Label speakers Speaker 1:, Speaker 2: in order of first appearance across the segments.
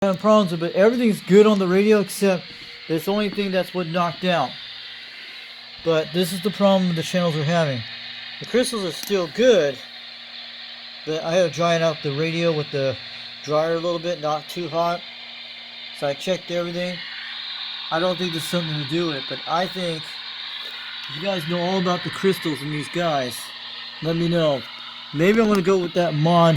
Speaker 1: having problems with it. Everything's good on the radio except it's the only thing that's what knocked out. But this is the problem the channels are having. The crystals are still good, but I had to dry out the radio with the dryer a little bit, not too hot. So I checked everything. I don't think there's something to do with it, but I think if you guys know all about the crystals in these guys, let me know. Maybe I'm going to go with that mod.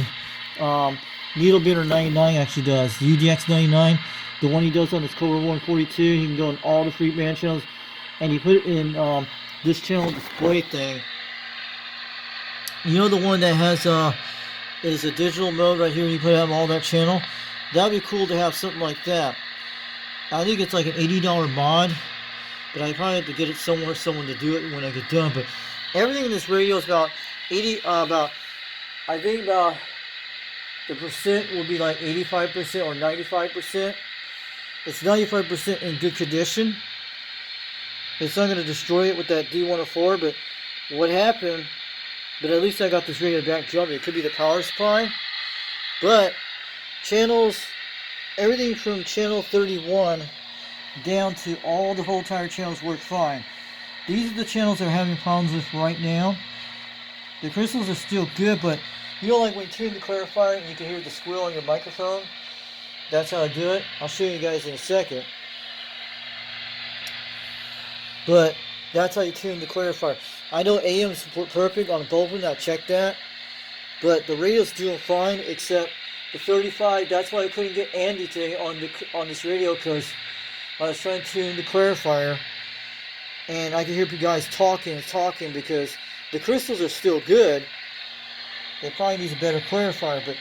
Speaker 1: Needle Bitter 99 actually does. The UDX 99, the one he does on his cobra142, he can go in all the free band channels, and he put it in this channel display thing. You know the one that has is a digital mode right here, and you put out all that channel? That'd be cool to have something like that. I think it's like an $80 mod, but I probably have to get it somewhere, someone to do it when I get done. But everything in this radio is about I think about the percent will be like 85% or 95%. It's 95% in good condition. It's not going to destroy it with that D104, but what happened, but at least I got this radio back jumping. It could be the power supply, but channels, everything from channel 31 down to all the whole entire channels work fine. These are the channels they're having problems with right now. The crystals are still good, but you know, like when you tune the clarifier and you can hear the squeal on your microphone? That's how I do it. I'll show you guys in a second. But that's how you tune the clarifier. I know AM is perfect on both of them. I checked that. But the radio's doing fine except the 35. That's why I couldn't get Andy today on this radio, because I was trying to tune the clarifier. And I could hear you guys talking because the crystals are still good. It probably needs a better clarifier, but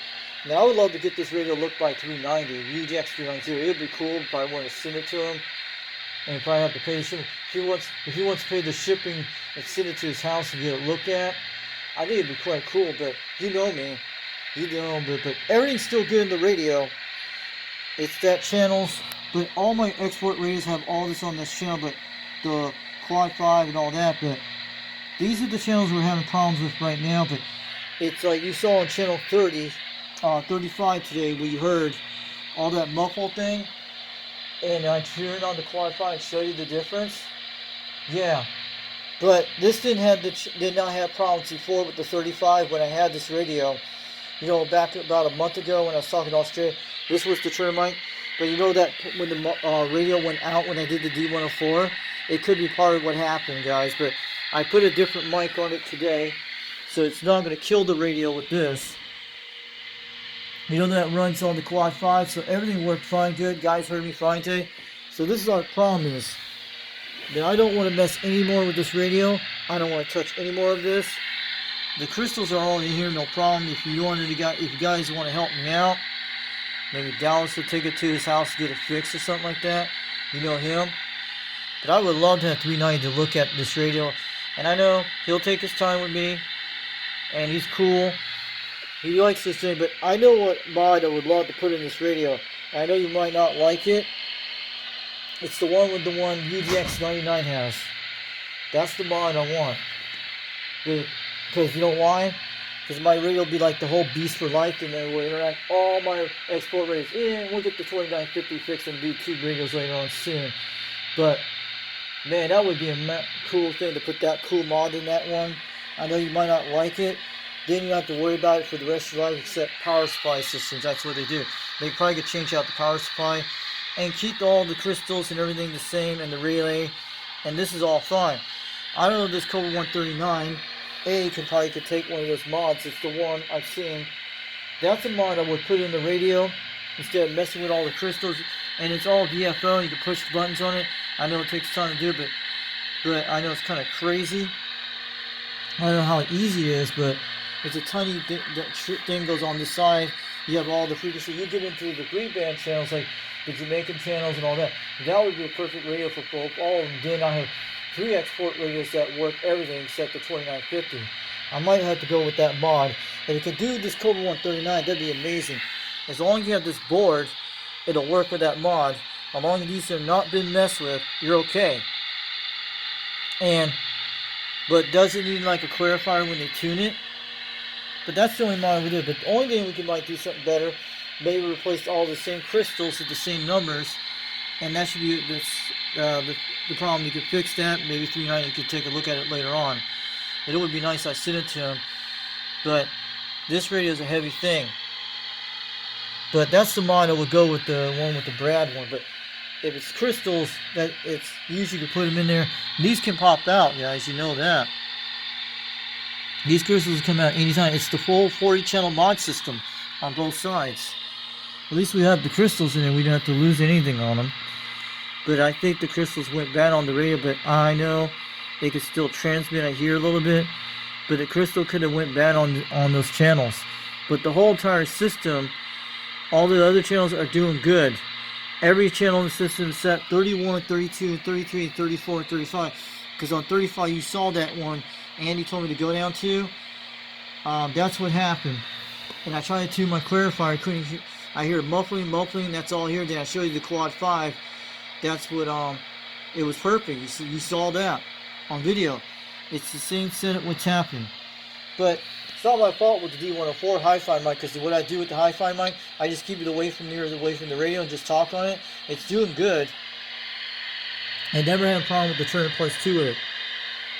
Speaker 1: now I would love to get this radio looked by 390, UDX 390. It would be cool if I want to send it to him, and probably have to pay the shipping. If he wants to pay the shipping and send it to his house and get it looked at, I think it'd be quite cool. But you know me, but everything's still good in the radio. It's that channels, but all my export radios have all this on this channel, but the Quad 5 and all that. But these are the channels we're having problems with right now. But it's like you saw on channel 35 today, where you heard all that muffle thing, and I turned on the Quad 5 and showed you the difference. Yeah, but this did not have problems before with the 35 when I had this radio. You know, back about a month ago when I was talking to Australia, this was the termite. But you know that when the radio went out when I did the D104, it could be part of what happened, guys. But I put a different mic on it today, so it's not going to kill the radio with this. You know that runs on the Quad 5, so everything worked fine, good. Guys heard me fine today. So this is our problem is that I don't want to mess any more with this radio. I don't want to touch any more of this. The crystals are all in here, no problem. If you guys want to help me out, maybe Dallas will take it to his house to get it fixed or something like that. You know him. But I would love to have 390 to look at this radio. And I know he'll take his time with me. And he's cool. He likes this thing, but I know what mod I would love to put in this radio. I know you might not like it. It's the one with the one UDX 99 has. That's the mod I want. Because you know why? Because my radio will be like the whole Beast for Life, and then we'll interact all my export radios. Yeah, we'll get the 2950 fixed and do 2 radios later on soon. But man, that would be a cool thing to put that cool mod in that one. I know you might not like it. Then you don't have to worry about it for the rest of your life, except power supply systems. That's what they do. They probably could change out the power supply and keep all the crystals and everything the same, and the relay, and this is all fine. I don't know if this cobra139A could take one of those mods. It's the one I've seen. That's a mod I would put in the radio instead of messing with all the crystals. And it's all VFO. You can push buttons on it. I know it takes time to do, but I know it's kind of crazy. I don't know how easy it is, but it's a tiny thing goes on the side. You have all the frequency. You get into the green band channels, like the Jamaican channels and all that. That would be a perfect radio for both all of them. Then I have 3 export radios that work everything except the 2950. I might have to go with that mod. If it could do this cobra139, that'd be amazing. As long as you have this board, it'll work with that mod. As long as these have not been messed with, you're okay. But does it need like a clarifier when they tune it? But that's the only mod we do. But the only thing we might do something better maybe replace all the same crystals at the same numbers, and that should be the problem. You could fix that. Maybe 390 you could take a look at it later on. It would be nice I sent it to him, but this radio is a heavy thing. But that's the mod I would go with, the one with the Brad one. But if it's crystals, that it's usually you can put them in there. These can pop out, guys. You know that. These crystals come out anytime. It's the full 40-channel mod system on both sides. At least we have the crystals in there. We don't have to lose anything on them. But I think the crystals went bad on the radio. But I know they could still transmit. I hear a little bit. But the crystal could have went bad on those channels. But the whole entire system, all the other channels are doing good. Every channel in the system is set 31, 32, 33, 34, 35. Because on 35 you saw that one Andy told me to go down to. That's what happened. And I tried to tune my clarifier. I hear muffling. That's all I hear. Then I showed you the quad 5. That's what it was perfect. You saw that on video. It's the same setup what's happening. But it's not my fault with the D104 hi-fi mic, because what I do with the hi-fi mic, I just keep it away from the radio and just talk on it. It's doing good. I never had a problem with the Turner Plus 2 with it.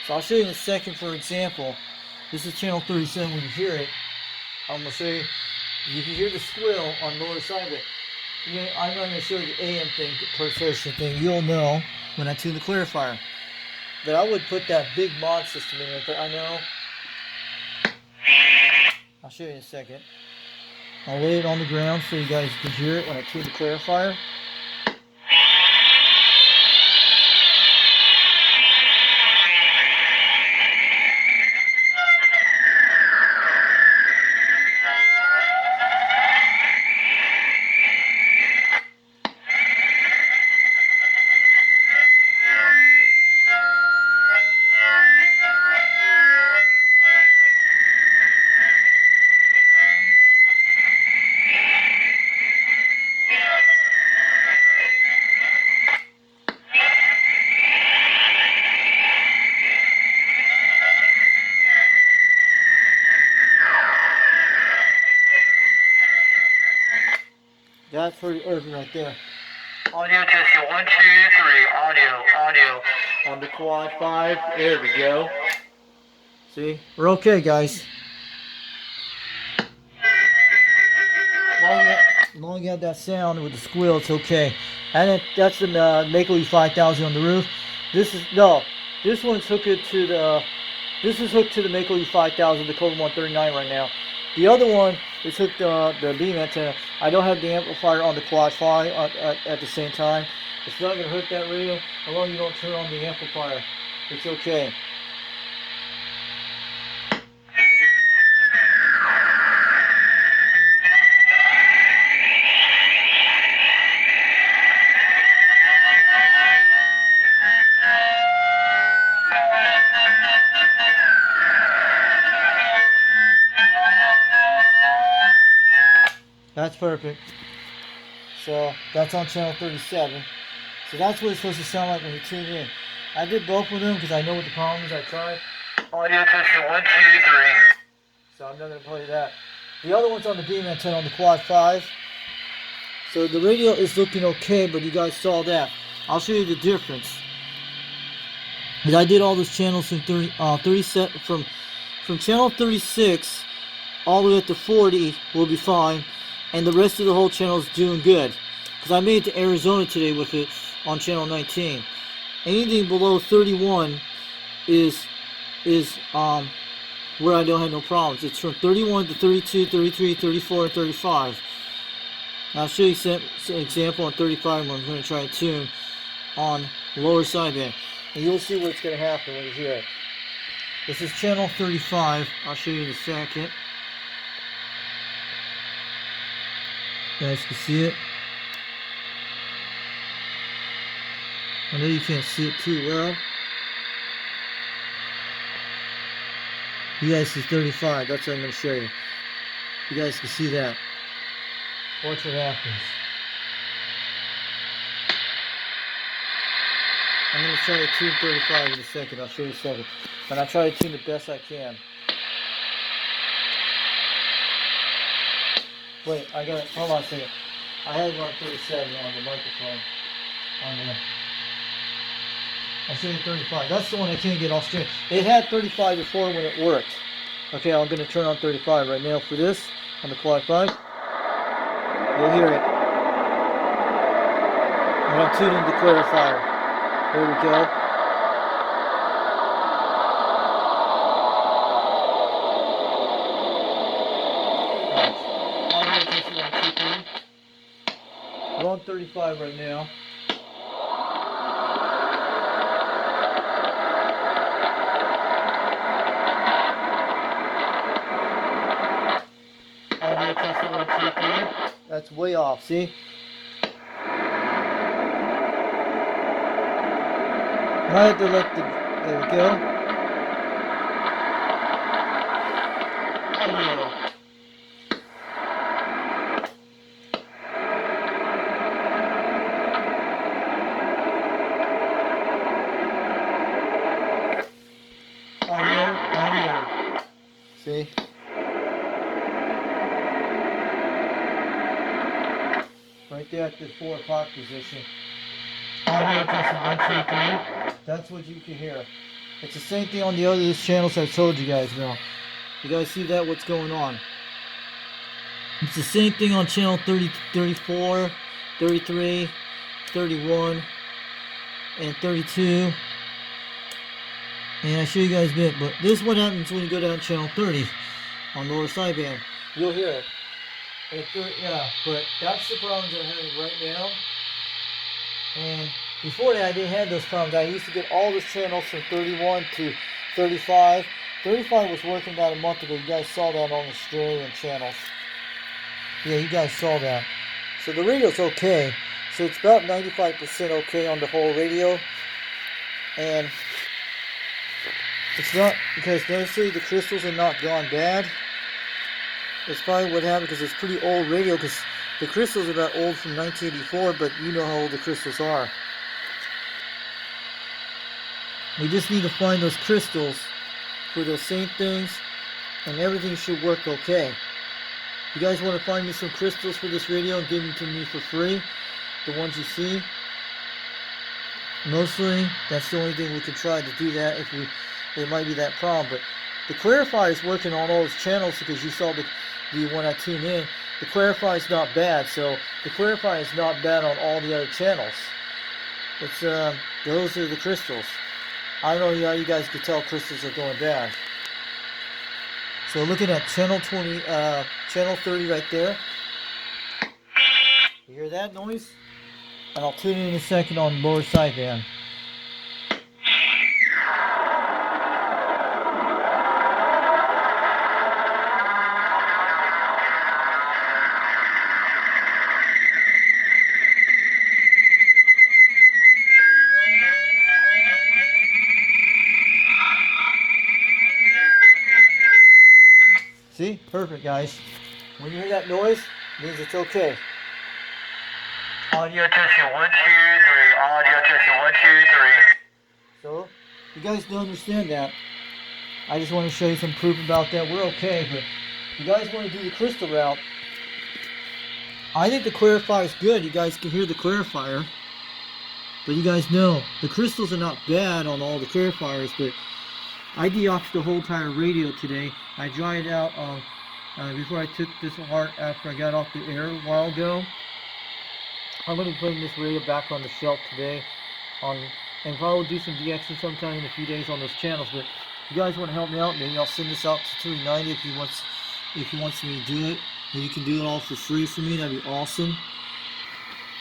Speaker 1: So I'll show you in a second, for example. This is channel 37 when you hear it. I'm going to show you. You can hear the squeal on the lower side of it. I'm not going to show you the AM thing, the pulsation thing. You'll know when I tune the clarifier. But I would put that big mod system in there, but I know. I'll show you in a second. I'll lay it on the ground so you guys can hear it when I tune the clarifier. That's pretty urgent right there. Audio testing 1, 2, 3. Audio on the quad 5. There we go. See, we're okay, guys. As long as you have that sound with the squeal, it's okay. And that's the Mako 5000 on the roof. This one's hooked to the. This is hooked to the Mako 5000, the cobra139 right now. The other one is hooked to the beam antenna. I don't have the amplifier on the quad 5 at the same time. It's not going to hurt that radio as long as you don't turn on the amplifier. It's okay. That's perfect. So that's on channel 37. So that's what it's supposed to sound like when you tune in. I did both of them because I know what the problem is. I tried. Audio testing 1, 2, 3. So I'm not going to play that. The other one's on the beam antenna on the quad 5. So the radio is looking okay, but you guys saw that. I'll show you the difference. Because I did all those channels from 37 from channel 36 all the way up to 40 will be fine. And the rest of the whole channel is doing good. Because I made it to Arizona today with it on channel 19. Anything below 31 is where I don't have no problems. It's from 31 to 32, 33, 34, and 35. I'll show you an example on 35 where I'm going to try to tune on the lower sideband. And you'll see what's going to happen when you hear it. This is channel 35. I'll show you in a second. You guys can see it. I know you can't see it too well. You guys see 35. That's what I'm going to show you. You guys can see that. Watch what happens. I'm going to try to tune 35 in a second. I'll show you a second. And I'll try to tune the best I can. Wait, I got it. Hold on a second. I had one 37 on the microphone. On there. I'll show you 35. That's the one I can't get off straight. It had 35 before when it worked. Okay, I'm going to turn on 35 right now for this on the Quad 5. You'll hear it. And I'm tuning the clarifier. There we go. We're on 35 right now. Audio test 1, 2, 3. That's way off, see? I have to let the, there we go. Audio. Audio. See? Right there at the 4 o'clock position. Audio test 1, 2, 3. That's what you can hear. It's the same thing on the other channels I told you guys about. You guys see that? What's going on? It's the same thing on channel 30, 34, 33, 31, and 32. And I show you guys a bit, but this is what happens when you go down channel 30 on lower sideband. You'll hear it. Yeah, but that's the problems I'm having right now. And before that, I didn't have those problems. I used to get all the channels from 31 to 35. 35 was working about a month ago. You guys saw that on the Australian channels. Yeah, you guys saw that. So the radio's okay. So it's about 95% okay on the whole radio. And it's not, because necessarily the crystals are not gone bad. It's probably what happened because it's pretty old radio, because the crystals are about old from 1984, but you know how old the crystals are. We just need to find those crystals for those same things, and everything should work okay. You guys want to find me some crystals for this radio and give them to me for free? The ones you see? Mostly, that's the only thing we can try to do that if it might be that problem. But the clarifier is working on all those channels, because you saw the one I tuned in. The clarifier is not bad, so the clarifier is not bad on all the other channels. It's those are the crystals. I don't know how you guys could tell crystals are going bad. So looking at channel 20, channel 30 right there. You hear that noise? And I'll tune in a second on lower sideband. See? Perfect, guys. When you hear that noise, it means it's okay. Audio testing 1, 2, 3. Audio testing 1, 2, 3. So, you guys don't understand that. I just want to show you some proof about that. We're okay, but if you guys want to do the crystal route, I think the clarifier is good. You guys can hear the clarifier. But you guys know, the crystals are not bad on all the clarifiers, but I de-oxed the whole entire radio today. I dried it out before I took this apart after I got off the air a while ago. I'm going to be putting this radio back on the shelf today, and probably do some de-Xing sometime in a few days on those channels. But if you guys want to help me out, maybe I'll send this out to 290 if he wants me to do it. And you can do it all for free for me. That'd be awesome.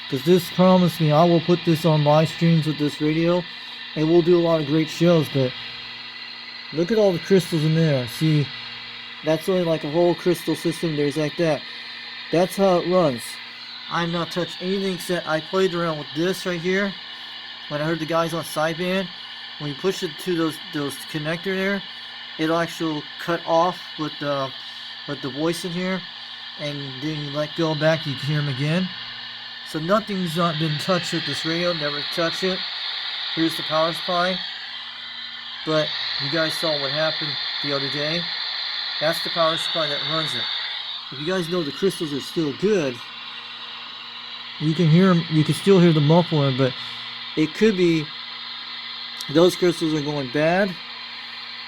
Speaker 1: Because this promised me I will put this on live streams with this radio, and we'll do a lot of great shows. But look at all the crystals in there. See, that's only like a whole crystal system. There's like that. That's how it runs. I've not touched anything except I played around with this right here. When I heard the guys on sideband, when you push it to those connector there, it'll actually cut off with the voice in here, and then you let go back, you can hear them again. So nothing's not been touched with this radio. Never touch it. Here's the power supply. But you guys saw what happened the other day. That's the power supply that runs it. if you guys know the crystals are still good, you can hear them. You can still hear the muffling, but it could be those crystals are going bad,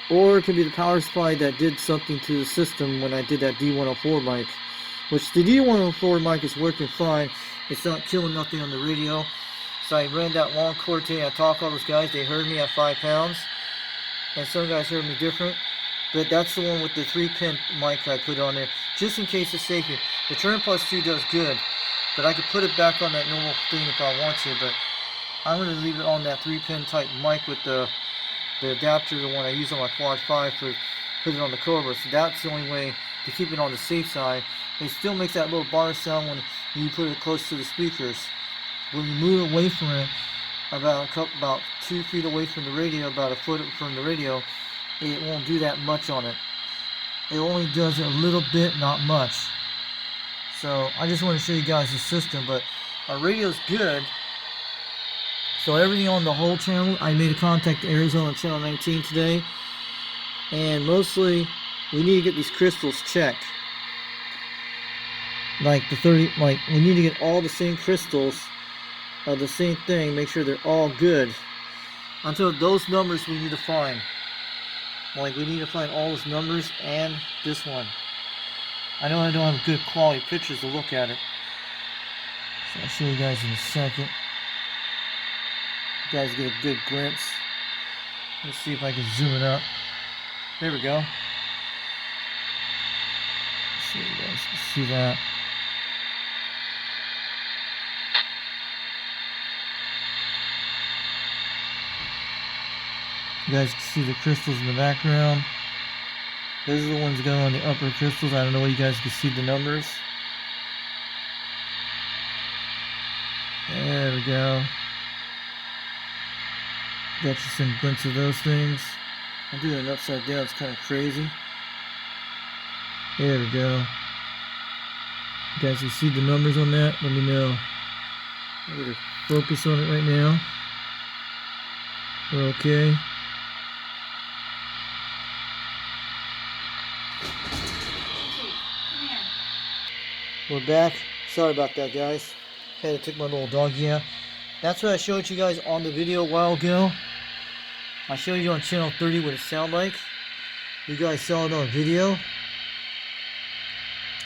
Speaker 1: or it could be the power supply that did something to the system when I did that D104 mic. Which the D104 mic is working fine. It's not killing nothing on the radio. So I ran that long cord today. I talked to all those guys. They heard me at 5 pounds. And some guys heard me different. But that's the one with the 3-pin mic I put on there. Just in case it's safer. The Turn Plus 2 does good. But I could put it back on that normal thing if I want to. But I'm going to leave it on that 3-pin type mic with the adapter, the one I use on my Quad 5 for put it on the Cobra. So that's the only way to keep it on the safe side. It still makes that little bar sound when you put it close to the speakers. When you move away from it, about 2 feet away from the radio, about a foot from the radio, it won't do that much on it. It only does it a little bit, not much. So I just want to show you guys the system, but our radio's good. So everything on the whole channel, I made a contact to Arizona channel 19 today, and mostly we need to get these crystals checked. Like the 30, like we need to get all the same crystals of the same thing, make sure they're all good. Until those numbers we need to find. Like we need to find all those numbers and this one. I know I don't have good quality pictures to look at it. So I'll show you guys in a second. You guys get a good glimpse. Let's see if I can zoom it up. There we go. So you guys can see that. You guys can see the crystals in the background. Those are the ones going on the upper crystals. I don't know if you guys can see the numbers. There we go. Got you some glimpse of those things. I'm doing it upside down, it's kind of crazy. There we go. You guys can see the numbers on that? Let me know. I'm going to focus on it right now. We're okay. We're back. Sorry about that, guys. Had to take my little doggy out. That's what I showed you guys on the video a while ago. I showed you on channel 30 what it sounded like. You guys saw it on video.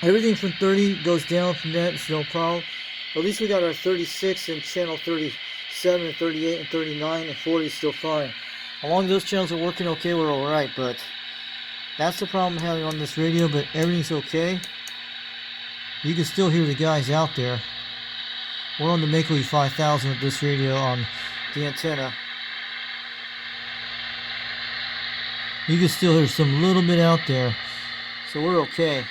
Speaker 1: Everything from 30 goes down from that. It's no problem. At least we got our 36 and channel 37 and 38 and 39 and 40 still fine. Along those channels are working okay, we're alright, but that's the problem I'm having on this radio, but everything's okay. You can still hear the guys out there. We're on the Makeaway 5000 with this radio on the antenna. You can still hear some little bit out there. So we're okay.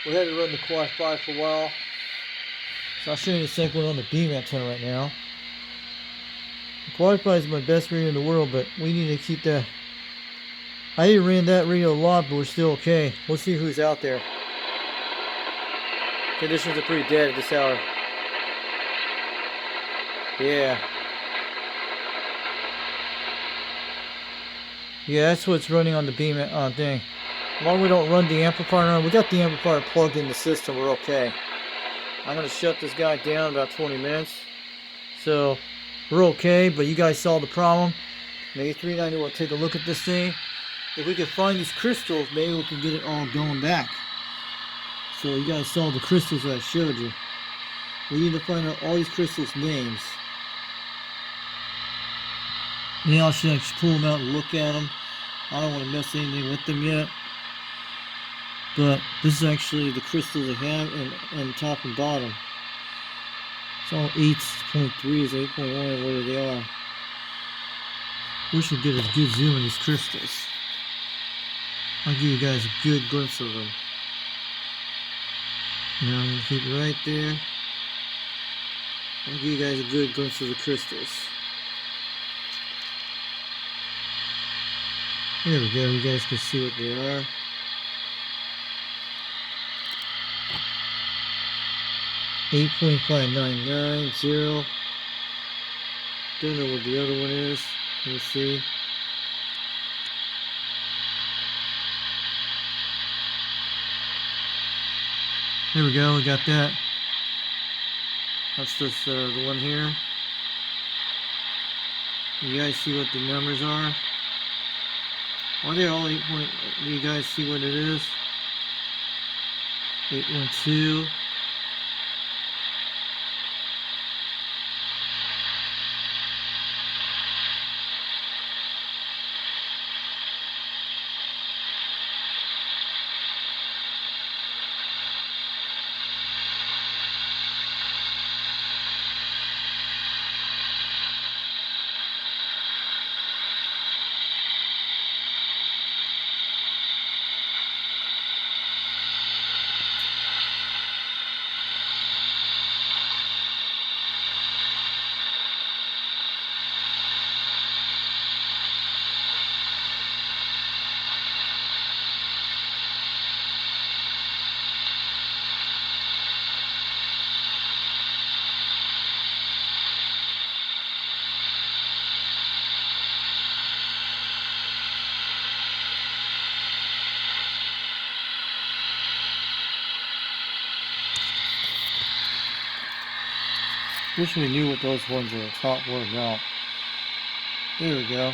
Speaker 1: We had to run the Quad 5 for a while. So I'll show you the second one on the beam antenna right now. The Quad 5 is my best radio in the world, but we need to keep that. I ran that radio a lot, but we're still okay. We'll see who's out there. Conditions are pretty dead at this hour. Yeah. Yeah, that's what's running on the beam thing. As long as we don't run the amplifier on, we got the amplifier plugged in the system, we're okay. I'm going to shut this guy down in about 20 minutes. So, we're okay, but you guys saw the problem. Maybe 390 will take a look at this thing. If we can find these crystals, maybe we can get it all going back. So you guys saw the crystals that I showed you. We need to find out all these crystals' names. Now I should actually pull them out and look at them. I don't want to mess anything with them yet. But this is actually the crystals they have and top and bottom. It's all 8.3s, 8.1, whatever they are. We should get a good zoom of these crystals. I'll give you guys a good glimpse of them. Now I'm going to keep it right there. I'll give you guys a good glimpse of the crystals. There we go, you guys can see what they are. .5990. Don't know what the other one is. Let's see. There we go, we got that. That's just the one here. You guys see what the numbers are? Are they all 8 point? Do you guys see what it is? 812. Wish we knew what those ones at the top were about. There we go.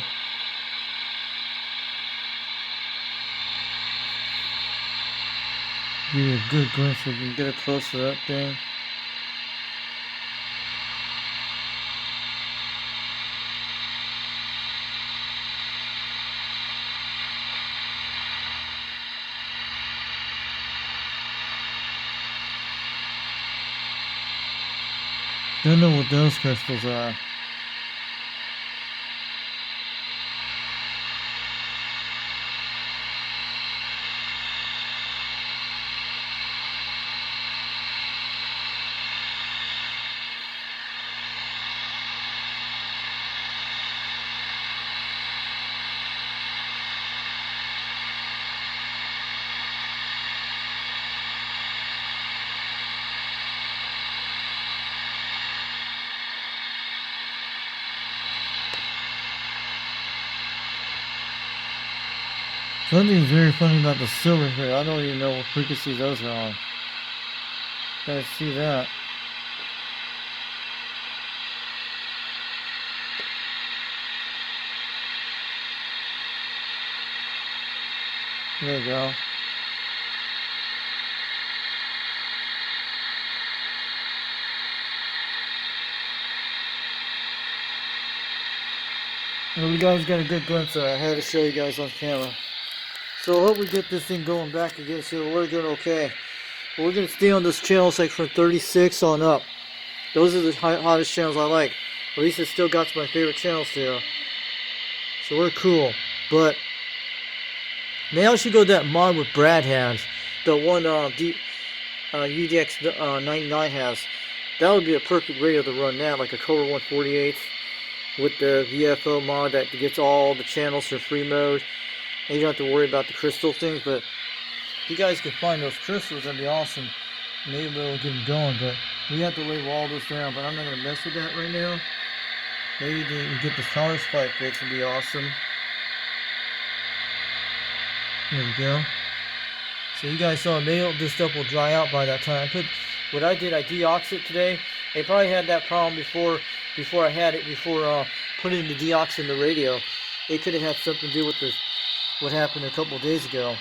Speaker 1: Give you a good glimpse so we can get a closer up thing. Don't know what those crystals are. Something's very funny about the silver here. I don't even know what frequency those are on. You guys see that? There you go. Well, you guys got a good glimpse of it. I had to show you guys on camera. So I hope we get this thing going back again soon. We're doing okay. But we're going to stay on this channel. It's like from 36 on up. Those are the hottest channels I like. At least it still got to my favorite channels there. So we're cool. But maybe I should go that mod with Brad has. The one UDX 99 has. That would be a perfect radio to run that. Like a cobra139A with the VFO mod that gets all the channels for free mode. And you don't have to worry about the crystal things, but if you guys can find those crystals, that'd be awesome. Maybe we'll get them going, but we have to label all this down, but I'm not going to mess with that right now. Maybe we can get this power spike fixed, would be awesome. There we go. So you guys saw, maybe this stuff will dry out by that time. What I did, I deoxed it today. They probably had that problem before I had it, putting the deox in the radio. It could have had something to do with this. What happened a couple of days ago.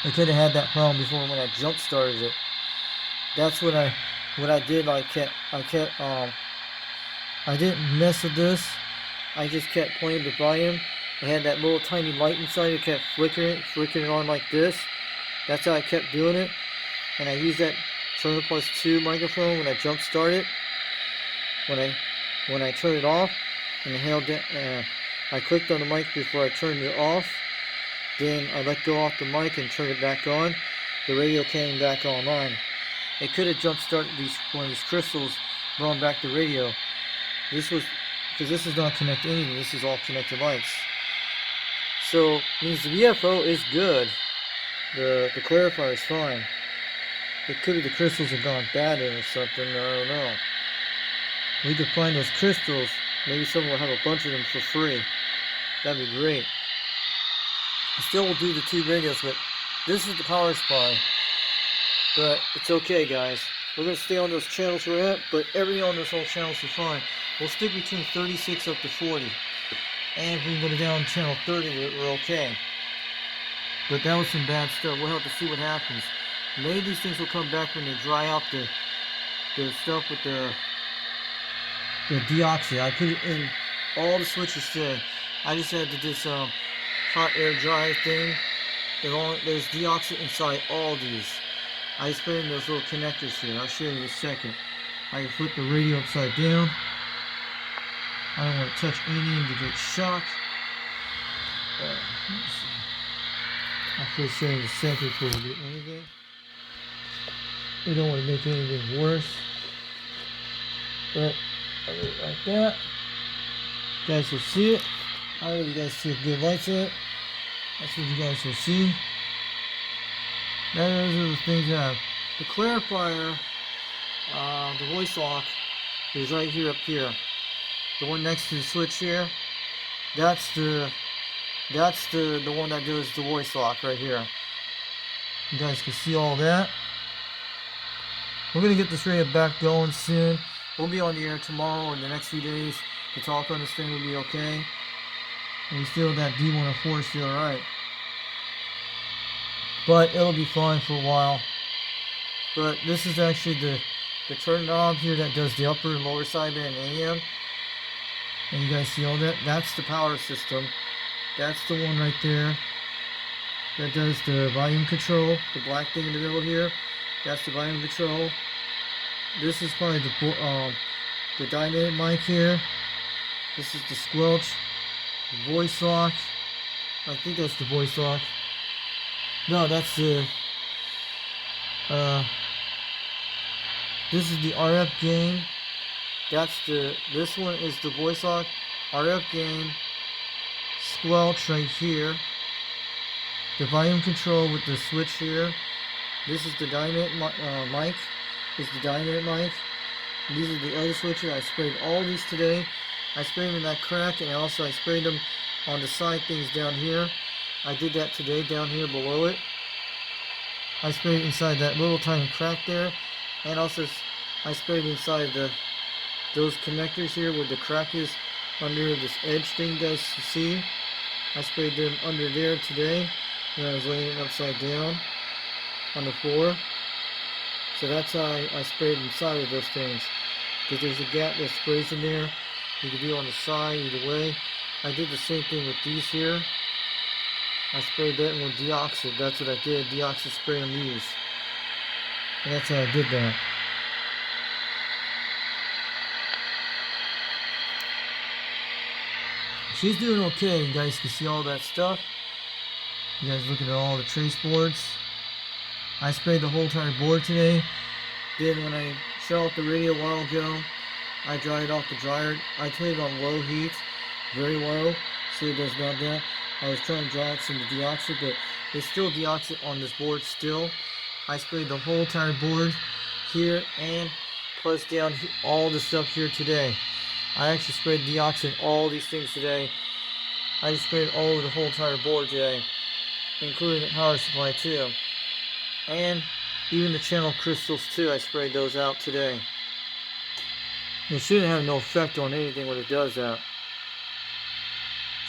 Speaker 1: I could have had that problem before when I jump started it. That's what I did. I didn't mess with this. I just kept playing the volume. I had that little tiny light inside. It kept flickering it on like this. That's how I kept doing it. And I used that Turner Plus 2 microphone when I jump started. When I turned it off, and I held that. I clicked on the mic before I turned it off. Then I let go off the mic and turned it back on. The radio came back online. It could have jump started one of these crystals, brought back the radio. This was because this is not connected anything. This is all connected lights. So means the VFO is good. The clarifier is fine. It could be the crystals have gone bad in or something. I don't know. We could find those crystals. Maybe someone will have a bunch of them for free. That'd be great. Still will do the 2 radios, but this is the power supply. But it's okay, guys. We're going to stay on those channels we're at, but everything on this whole channel is fine. We'll stick between 36 up to 40. And if we can go down channel 30, we're okay. But that was some bad stuff. We'll have to see what happens. Maybe these things will come back when they dry out the stuff with the deoxy. I put it in all the switches today. I just had to do some hot air dry thing. There's deoxy inside all these. I just put in those little connectors here. I'll show you in a second. I can flip the radio upside down. I don't want to touch anything to get shocked. Let's see. I'll first show you in a second before we do anything. We don't want to make anything worse. But I'll do it like that. You guys will see it. I don't know if you guys see a good lights in it. That's what you guys will see. Those are the things I have. The clarifier, the voice lock, is right here up here. The one next to the switch here. That's the one that does the voice lock right here. You guys can see all that. We're gonna get this radio back going soon. We'll be on the air tomorrow or the next few days to talk on this thing. Will be okay. And we still that D104 is still alright. But it'll be fine for a while. But this is actually the turn knob here that does the upper and lower sideband AM. And you guys see all that? That's the power system. That's the one right there. That does the volume control. The black thing in the middle here. That's the volume control. This is probably the dynamic mic here. This is the squelch. The voice lock. I think that's the voice lock. No, that's the this is the RF gain. This one is the voice lock, RF gain, squelch right here. The volume control with the switch here. This is the dynamic mic. This is the dynamic mic. These are the other switches. I sprayed all these today. I sprayed them in that crack, and also I sprayed them on the side things down here. I did that today down here below it. I sprayed inside that little tiny crack there, and also I sprayed inside those connectors here where the crack is under this edge thing you guys see. I sprayed them under there today when I was laying it upside down on the floor. So that's how I sprayed inside of those things. Because there's a gap that sprays in there. You can do it on the side, either way. I did the same thing with these here. I sprayed that with deoxit. That's what I did, deoxit spray on these. And that's how I did that. She's doing okay. You guys can see all that stuff. You guys looking at all the trace boards. I sprayed the whole entire board today. Then when I shut off the radio a while ago, I dried it off the dryer. I put it on low heat, very low, so it does not that. I was trying to dry out some of the deoxit, but there's still deoxit on this board still. I sprayed the whole entire board here and plus down all the stuff here today. I actually sprayed deoxit in all these things today. I just sprayed all over the whole entire board today, including the power supply too. And even the channel crystals too, I sprayed those out today. It shouldn't have no effect on anything when it does that.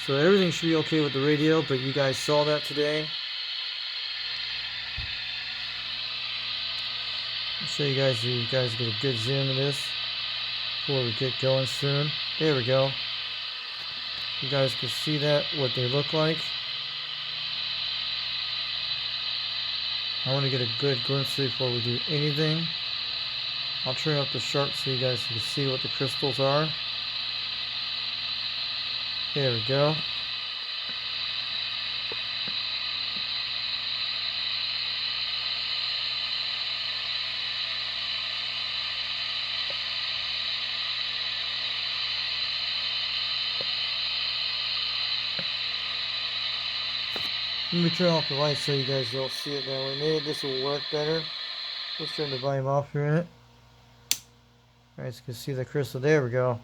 Speaker 1: So everything should be okay with the radio, but you guys saw that today. I'll show you guys so you guys get a good zoom of this before we get going soon. There we go. You guys can see that, what they look like. I want to get a good glimpse before we do anything. I'll turn up the sharp so you guys can see what the crystals are. There we go. Let me turn off the light so you guys don't see it that way. Maybe this will work better. Let's turn the volume off for a minute. Alright, so you can see the crystal. There we go.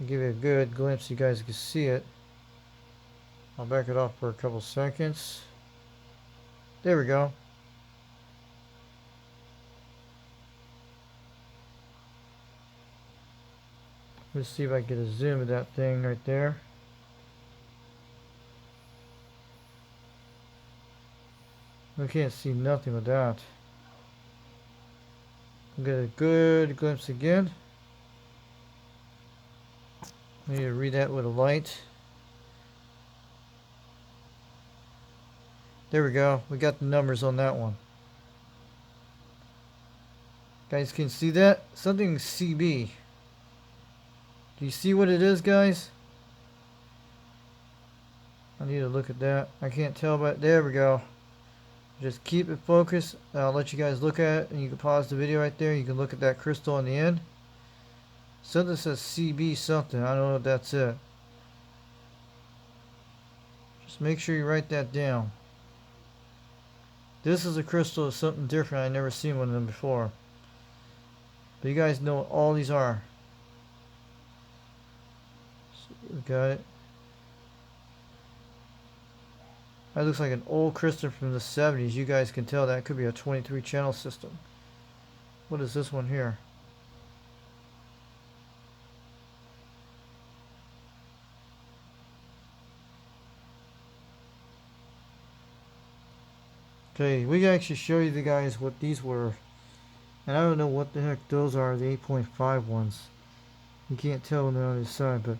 Speaker 1: I'll give you a good glimpse so you guys can see it. I'll back it off for a couple seconds. There we go. Let's see if I get a zoom of that thing right there. I can't see nothing with that. I'll get a good glimpse again. I need to read that with a light. There we go. We got the numbers on that one. Guys, can you see that? Something CB. Do you see what it is, guys? I need to look at that. I can't tell, but there we go. Just keep it focused. I'll let you guys look at it, and you can pause the video right there. You can look at that crystal on the end. Something says CB something. I don't know if that's it. Just make sure you write that down. This is a crystal of something different. I've never seen one of them before. But you guys know what all these are. So we got it. That looks like an old crystal from the 70s. You guys can tell that could be a 23 channel system. What is this one here? Okay, we can actually show you the guys what these were. And I don't know what the heck those are, the 8.5 ones. You can't tell when they're on the side, but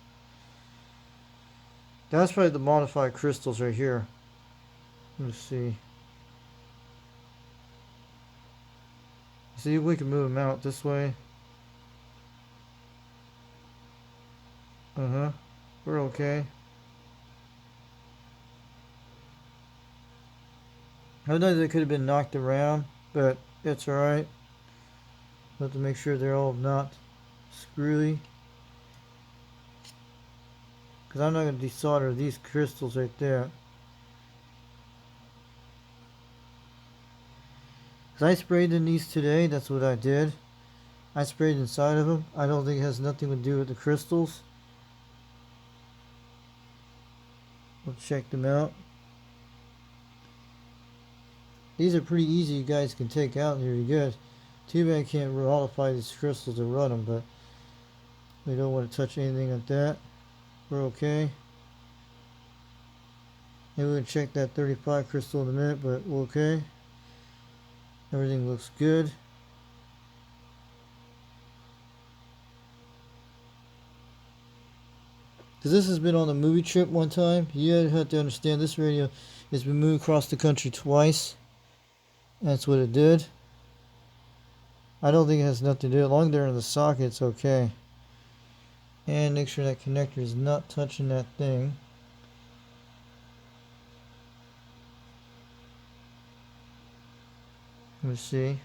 Speaker 1: that's probably the modified crystals right here. Let's see. See if we can move them out this way. We're okay. I know they could have been knocked around, but it's alright. Have to make sure they're all not screwy. Because I'm not going to desolder these crystals right there. Because I sprayed in these today, that's what I did. I sprayed inside of them. I don't think it has nothing to do with the crystals. We'll check them out. These are pretty easy, you guys can take out and you're good. Too bad I can't modify these crystals to run them, but we don't want to touch anything like that. We're okay. Maybe we'll check that 35 crystal in a minute, but we're okay. Everything looks good. Because this has been on a movie trip one time. You have to understand this radio has been moved across the country twice. That's what it did. I don't think it has nothing to do. As long as they're in the socket, it's okay. And make sure that connector is not touching that thing. Let's see.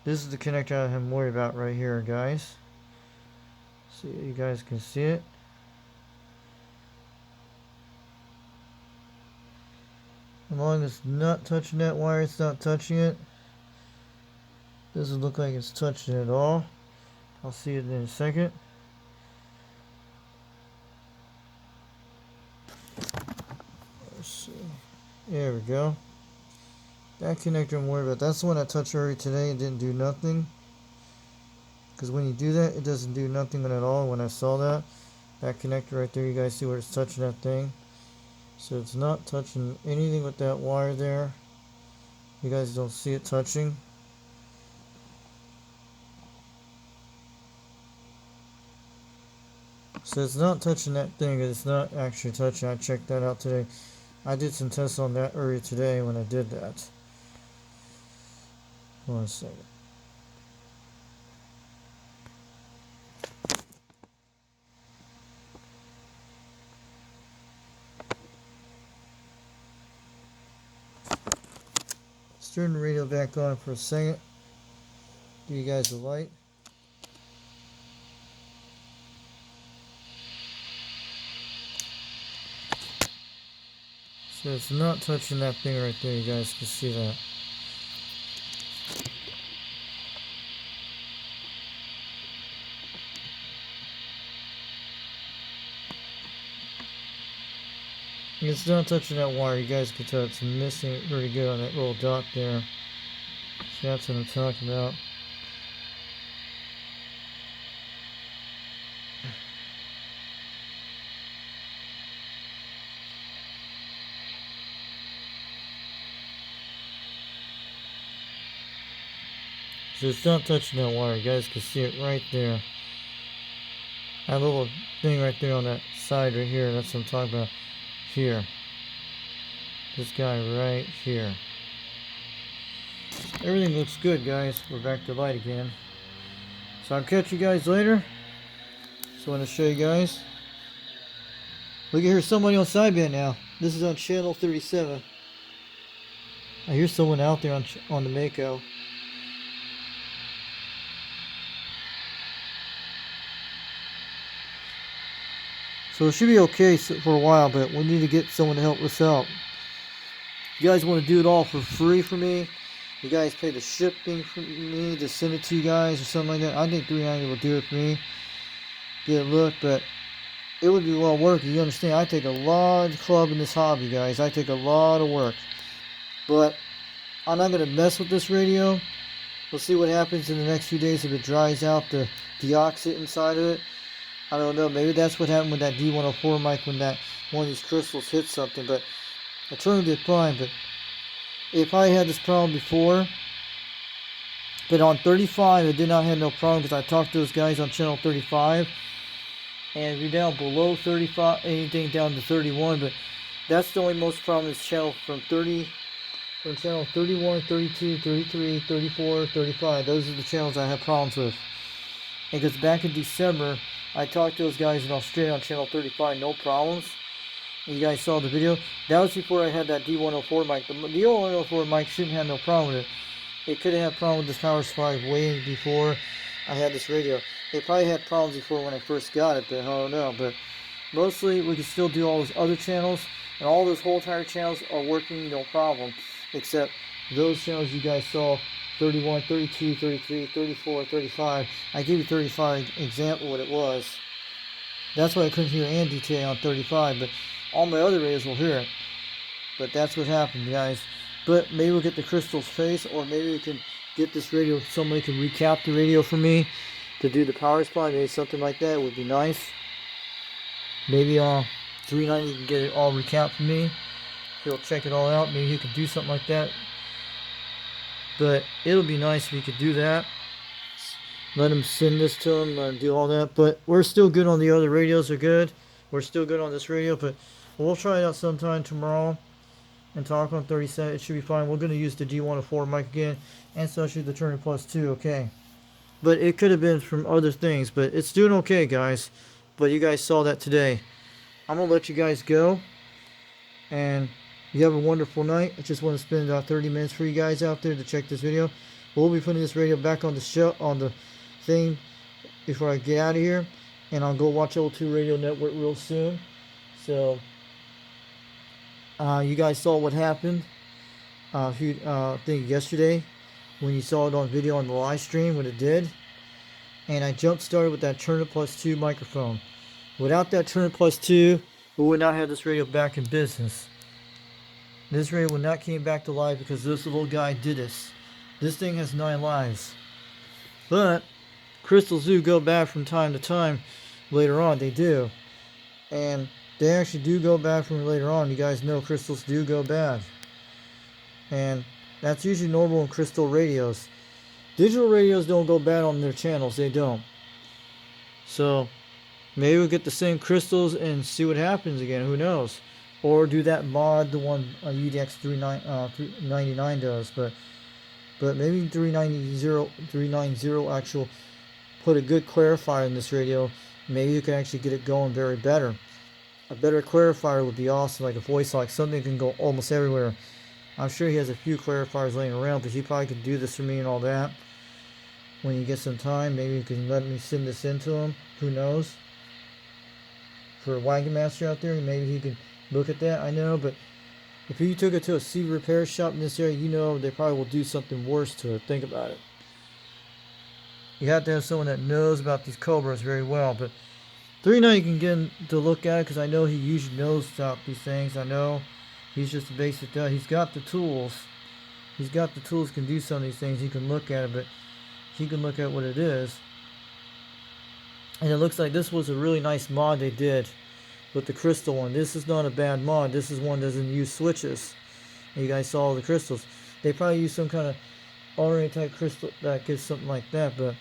Speaker 1: This is the connector I have to worry about right here, guys. See, you guys can see it. As long as it's not touching that wire, it's not touching it. Doesn't look like it's touching it at all. I'll see it in a second. Let's see. There we go. That connector I'm worried about. That's the one I touched earlier today and didn't do nothing. Because when you do that, it doesn't do nothing at all. When I saw that connector right there, you guys see where it's touching that thing. So it's not touching anything with that wire there. You guys don't see it touching. So it's not touching that thing. It's not actually touching. I checked that out today. I did some tests on that earlier today when I did that. 1 second. Let's turn the radio back on for a second. Give you guys a light. So it's not touching that thing right there. You guys can see that. It's not touching that wire. You guys can tell it's missing it pretty good on that little dot there. So that's what I'm talking about. So it's not touching that wire. You guys can see it right there. That little thing right there on that side right here. That's what I'm talking about. Here. This guy right here. Everything looks good, guys. We're back to light again. So I'll catch you guys later. Just want to show you guys. We can hear somebody on sideband now. This is on channel 37. I hear someone out there on the Mako. So it should be okay for a while, but we need to get someone to help us out. If you guys want to do it all for free for me, you guys pay the shipping for me to send it to you guys or something like that. I think $390 will do it for me. Get a look, but it would be well worth it. You understand? I take a lot of club in this hobby, guys. I take a lot of work. But I'm not going to mess with this radio. We'll see what happens in the next few days if it dries out the deoxit inside of it. I don't know. Maybe that's what happened with that D104 mic when that one of these crystals hit something. But I turned it fine. But if I had this problem before, but on 35, I did not have no problem because I talked to those guys on channel 35. And if you're down below 35, anything down to 31, but that's the only most problem is channel from channel 31, 32, 33, 34, 35. Those are the channels I have problems with. And because back in December, I talked to those guys in Australia on channel 35, no problems. And you guys saw the video. That was before I had that D104 mic. The D104 mic shouldn't have no problem with it. It could have had problem with this power supply way before I had this radio. It probably had problems before when I first got it, but I don't know. But mostly we can still do all those other channels, and all those whole entire channels are working no problem, except those channels you guys saw, 31, 32, 33, 34, 35. I gave you 35 example what it was. That's why I couldn't hear Andy today on 35, but all my other radios will hear it. But that's what happened, guys. But maybe we'll get the crystal's face, or maybe we can get this radio, somebody can recap the radio for me to do the power supply, maybe something like that would be nice. Maybe $390 can get it all recapped for me. He'll check it all out. Maybe he could do something like that. But it'll be nice if he could do that. Let him send this to him and do all that. But we're still good on the other radios. Are good. We're still good on this radio, but we'll try it out sometime tomorrow and talk on 37. It should be fine. We're going to use the D104 mic again, and so should the Turner Plus 2. Okay. But it could have been from other things, but it's doing okay, guys. But you guys saw that today. I'm going to let you guys go, and you have a wonderful night. I just want to spend about 30 minutes for you guys out there to check this video. We'll be putting this radio back on the show, on the thing before I get out of here, and I'll go watch O2 Radio Network real soon. So, you guys saw what happened, I think yesterday, when you saw it on video on the live stream, what it did. And I jump started with that Turner Plus 2 microphone. Without that Turner Plus 2, we would not have this radio back in business. This radio would not came back to life because this little guy did this. This thing has 9 lives. But crystals do go bad from time to time later on. They do. And they actually do go bad from later on. You guys know crystals do go bad. And that's usually normal in crystal radios. Digital radios don't go bad on their channels. They don't. So maybe we'll get the same crystals and see what happens again. Who knows? Or do that mod, the one UDX 399 does. But maybe 390 actual put a good clarifier in this radio. Maybe you can actually get it going very better. A better clarifier would be awesome, like a voice lock, something that can go almost everywhere. I'm sure he has a few clarifiers laying around, but he probably could do this for me and all that. When you get some time, maybe you can let me send this in to him. Who knows? For a wagon master out there, maybe he can look at that. I know, but if you took it to a CD repair shop in this area, you know they probably will do something worse to it. Think about it. You have to have someone that knows about these Cobras very well. But 390 can get him to look at it because I know he usually knows about these things. I know he's just a basic guy. He's got the tools. He's got the tools, can do some of these things. He can look at it, but he can look at what it is. And it looks like this was a really nice mod they did with the crystal one. This is not a bad mod. This is one that doesn't use switches. And you guys saw all the crystals. They probably use some kind of ornate type crystal that gets something like that, but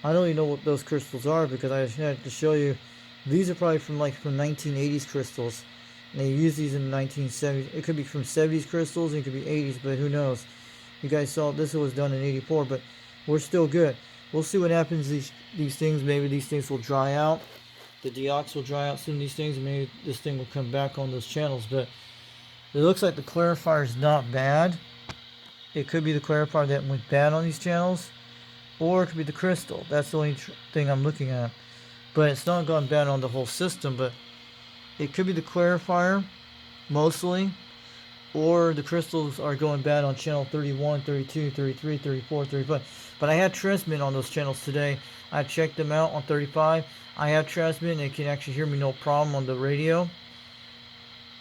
Speaker 1: I don't even know what those crystals are because I just had to show you. These are probably from 1980s crystals. And they use these in the 1970s. It could be from 70s crystals, and it could be 80s, but who knows? You guys saw this was done in 84, but we're still good. We'll see what happens. These things, maybe these things will dry out. The deox will dry out soon. These things, and maybe this thing will come back on those channels. But it looks like the clarifier is not bad. It could be the clarifier that went bad on these channels, or it could be the crystal. That's the only thing I'm looking at. But it's not gone bad on the whole system. But it could be the clarifier, mostly, or the crystals are going bad on channel 31, 32, 33, 34, 35. But I had transmit on those channels today. I checked them out on 35. I have transmit, and it can actually hear me no problem on the radio.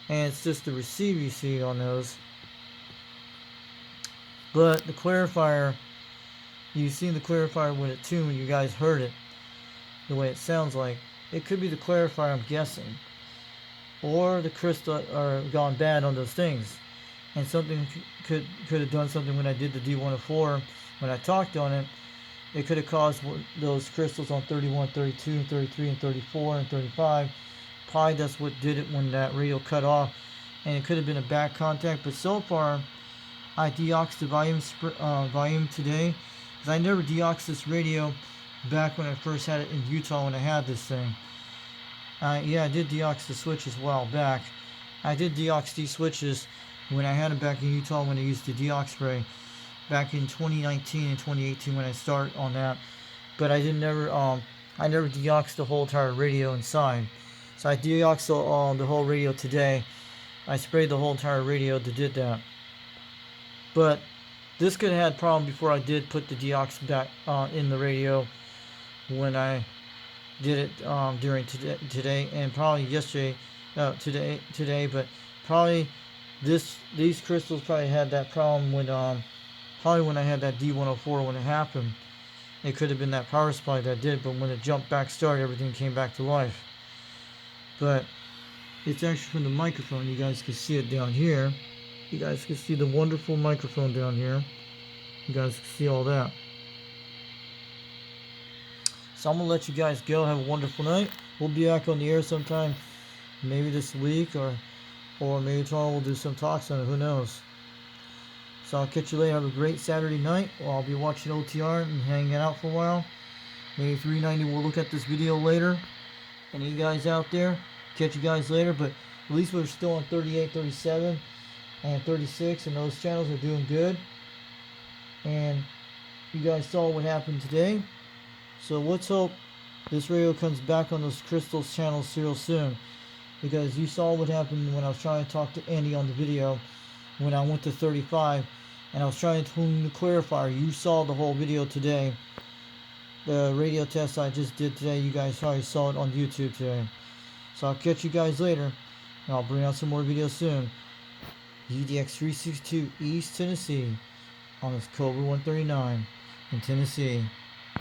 Speaker 1: And it's just the receive you see on those. But the clarifier, you've seen the clarifier when it tuned, you guys heard it, the way it sounds like. It could be the clarifier, I'm guessing. Or the crystal are gone bad on those things. And something could have done something when I did the D104, when I talked on it. It could have caused those crystals on 31, 32, 33, and 34, and 35. Probably that's what did it when that radio cut off. And it could have been a back contact. But so far, I deoxed the volume today. Because I never deoxed this radio back when I first had it in Utah when I had this thing. Yeah, I did deox the switches a while back. I did deox these switches when I had them back in Utah when I used the deox spray back in 2019 and 2018 when I started on that. But I never deoxed the whole entire radio inside. So I deoxed the whole radio today. I sprayed the whole entire radio that did that. But this could have had problem before I did put the deox back in the radio when I did it during today and probably yesterday, today, but probably these crystals probably had that problem when probably when I had that D104 when it happened. It could have been that power supply that did, but when it jumped back started, everything came back to life. But it's actually from the microphone. You guys can see it down here. You guys can see the wonderful microphone down here. You guys can see all that. So I'm going to let you guys go. Have a wonderful night. We'll be back on the air sometime, maybe this week or maybe tomorrow we'll do some talks on it. Who knows? So I'll catch you later. Have a great Saturday night. I'll be watching OTR and hanging out for a while. Maybe 390 will look at this video later. And you guys out there, catch you guys later. But at least we're still on 38, 37, and 36, and those channels are doing good. And you guys saw what happened today. So let's hope this radio comes back on those crystals channels real soon. Because you saw what happened when I was trying to talk to Andy on the video when I went to 35 and I was trying to tune the clarifier. You saw the whole video today. The radio test I just did today, you guys probably saw it on YouTube today. So I'll catch you guys later, and I'll bring out some more videos soon. UDX 362 East Tennessee on this Cobra 139 in Tennessee.